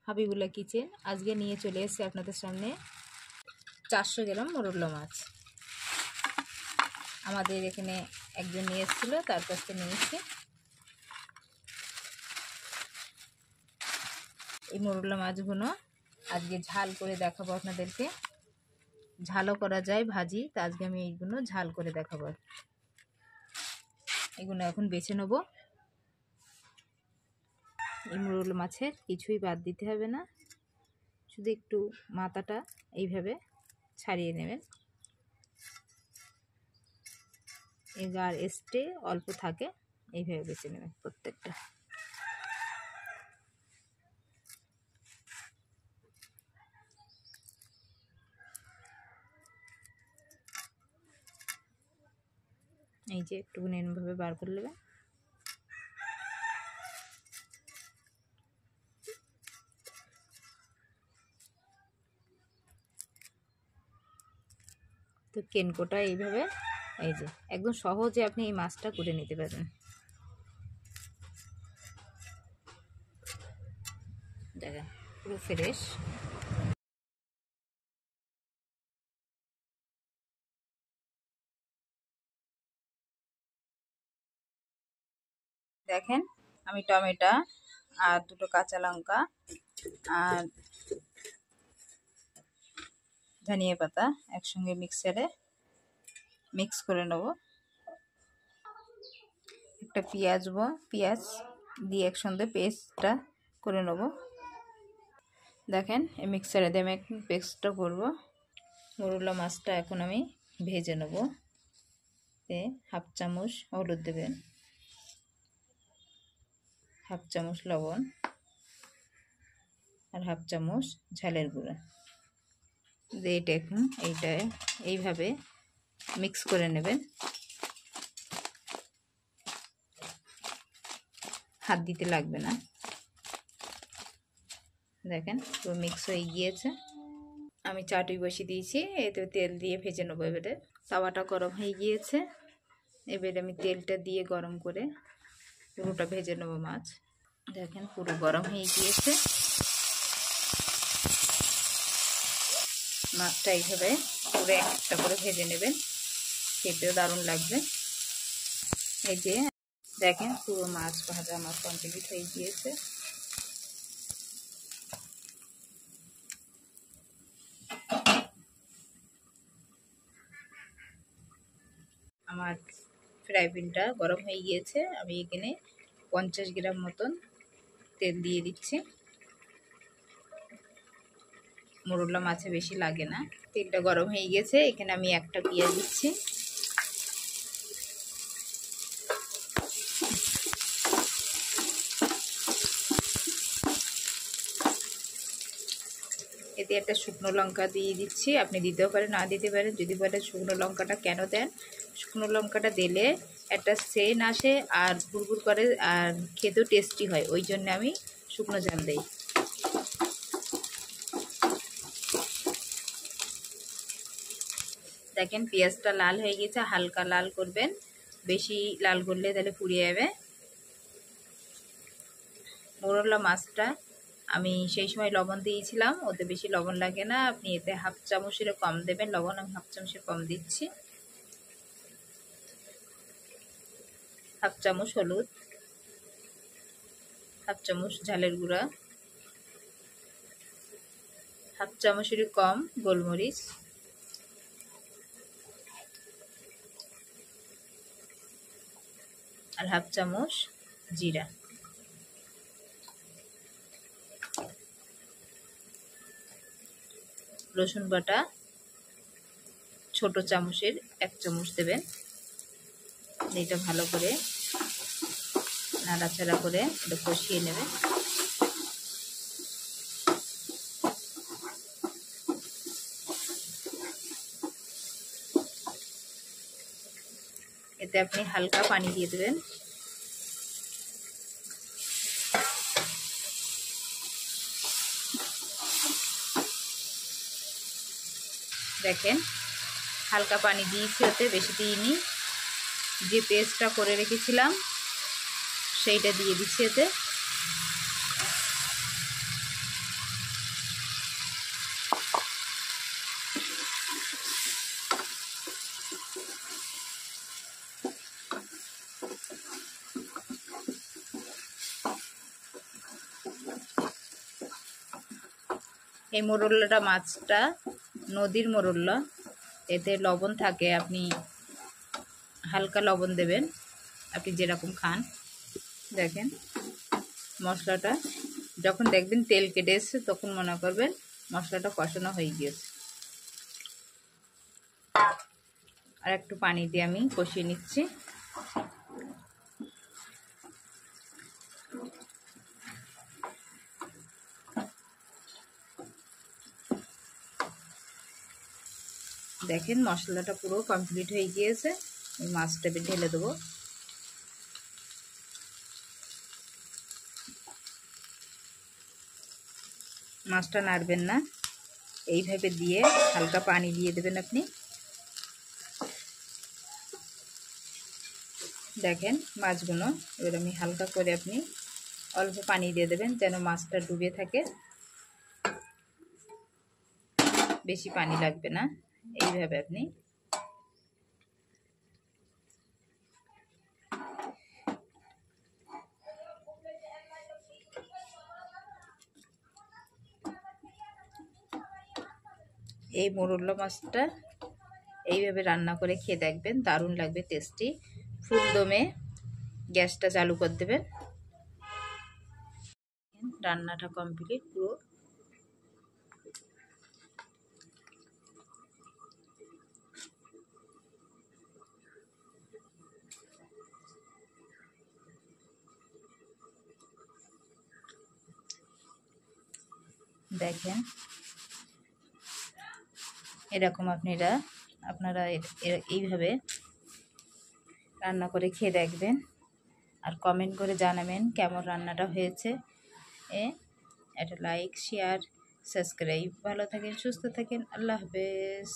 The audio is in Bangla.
হাবিবুল্লাহ কিচেন আজকে নিয়ে চলে এসেছি আপনাদের সামনে 400 গ্রাম মোরলা মাছ। আমাদের এখানে একজন নিয়ে এসেছিল, তার কাছ থেকে নিয়েছি। এই মোরলা মাছগুলো আজকে ঝাল করে দেখাবো আপনাদেরকে। ঝালও করা যায় ভাজি, তা আজকে আমি এইগুলো ঝাল করে দেখাবো। এগুলো এখন বেছে নেব। এই মোরলা মাছের কিছুই বাদ দিতে হবে না, শুধু একটু মাথাটা এইভাবে ছাড়িয়ে নেবেন। এই গার এস্টে অল্প থাকে, এইভাবে বেছে নেবেন প্রত্যেকটা। এই যে একটুখানি এরকমভাবে বার করে নেবেন। তো কেনকোটা এইভাবে, এই যে একদম সহজে আপনি এই মাছটা করে নিতে পারেন। দেখেন পুরো ফ্রেশ। দেখেন আমি টমেটো আর দুটো কাঁচা লঙ্কা আর ধনিয়া পাতা একসঙ্গে মিক্সারে মিক্স করে নেব। একটা পেঁয়াজ দিয়ে একসঙ্গে পেস্টটা করে নেব। দেখেন এই মিক্সারে দিয়ে আমি পেস্টটা করব। মোরলা মাছটা এখন আমি ভেজে নেব। হাফ চামচ হলুদ দেবেন, হাফ চামচ লবণ আর হাফ চামচ ঝালের গুঁড়া দিয়ে এটা এখন এইভাবে মিক্স করে নেবেন। হাত দিতে লাগবে না। দেখেন পুরো মিক্স হয়ে গিয়েছে। আমি চাটুই বসিয়ে দিয়েছি, এতে তেল দিয়ে ভেজে নেবো। এবারে তাওয়াটা গরম হয়ে গিয়েছে, এবারে আমি তেলটা দিয়ে গরম করে পুরোটা ভেজে নেবো মাছ। দেখেন পুরো গরম হয়ে গিয়েছে। মাছটা এইভাবে পুরো একটা করে ভেজে নেবেন, খেতেও দারুণ লাগবে। এই যে দেখেন পুরো মাছ ভাজা আমার কমপ্লিট হয়ে গিয়েছে। আমার ফ্রাই প্যানটা গরম হয়ে গিয়েছে, আমি এখানে 50 গ্রাম মতন তেল দিয়ে দিচ্ছি। মোরলা মাছে বেশি লাগে না। তেলটা গরম হয়ে গেছে, এখানে আমি একটা পেঁয়াজ দিচ্ছি। এতে একটা শুকনো লঙ্কা দিয়ে দিচ্ছি, আপনি দিতেও পারেন না দিতে পারেন। যদি বলেন শুকনো লঙ্কাটা কেন দেন, শুকনো লঙ্কাটা দিলে একটা সেন্ট আসে আর গুড়গুড় করে আর খেতেও টেস্টি হয়, ওই জন্য আমি শুকনো ঝাল দিই। দেখেন পেঁয়াজটা লাল হয়ে গেছে, হালকা লাল করবেন, বেশি লাল করলে তাহলে পুড়ে যাবে। মোরলা মাছটা আমি সেই সময় লবণ দিয়েছিলাম, ওতে বেশি লবণ লাগে না, আপনি এতে হাফ চামচেরও কম দেবেন লবণ। আমি হাফ চামচের কম দিচ্ছি। হাফ চামচ হলুদ, হাফ চামচ ঝালের গুঁড়া, হাফ চামচেরও কম গোলমরিচ, আর হাফ চামচ জিরা। রসুন বাটা ছোট চামচের 1 চামচ দেবেন। এটা ভালো করে নাড়াচাড়া করে এটা কষিয়ে নেবেন। এতে আপনি হালকা পানি দিয়ে দেবেন। দেখেন হালকা পানি দিয়েছি, ওতে বেশি দিইনি। যে পেস্টটা করে রেখেছিলাম সেইটা দিয়ে দিচ্ছি এতে। এই মোরল্লাটা মাছটা নদীর মোরল্লা, এতে লবণ থাকে, আপনি হালকা লবণ দেবেন, আপনি যেরকম খান। দেখেন মশলাটা যখন দেখবেন তেল কেটে এসছে তখন মনে করবেন মশলাটা কষানো হয়ে গিয়েছে। আর একটু পানি দিয়ে আমি কষিয়ে নিচ্ছি। দেখেন মশলাটা পুরো কমপ্লিট হয়ে গিয়েছে। এই মাছটা ঢেলে দেবো। মাছটা নাড়বেন না, এইভাবে দিয়ে হালকা পানি দিয়ে দেবেন আপনি। দেখেন মাছগুলো এবার আমি হালকা করে আপনি অল্প পানি দিয়ে দেবেন যেন মাছটা ডুবে থাকে, বেশি পানি লাগবে না। এইভাবে আপনি এই মোরল্লা মাছটা এইভাবে রান্না করে খেয়ে দেখবেন, দারুণ লাগবে, টেস্টি। ফুল দমে গ্যাসটা চালু করে দেবেন। রান্নাটা কমপ্লিট পুরো। দেখেন এরকম আপনারা এইভাবে রান্না করে খেয়ে দেখবেন আর কমেন্ট করে জানাবেন কেমন রান্নাটা হয়েছে। একটা লাইক, শেয়ার, সাবস্ক্রাইব। ভালো থাকেন, সুস্থ থাকেন, আল্লাহ হাফেজ।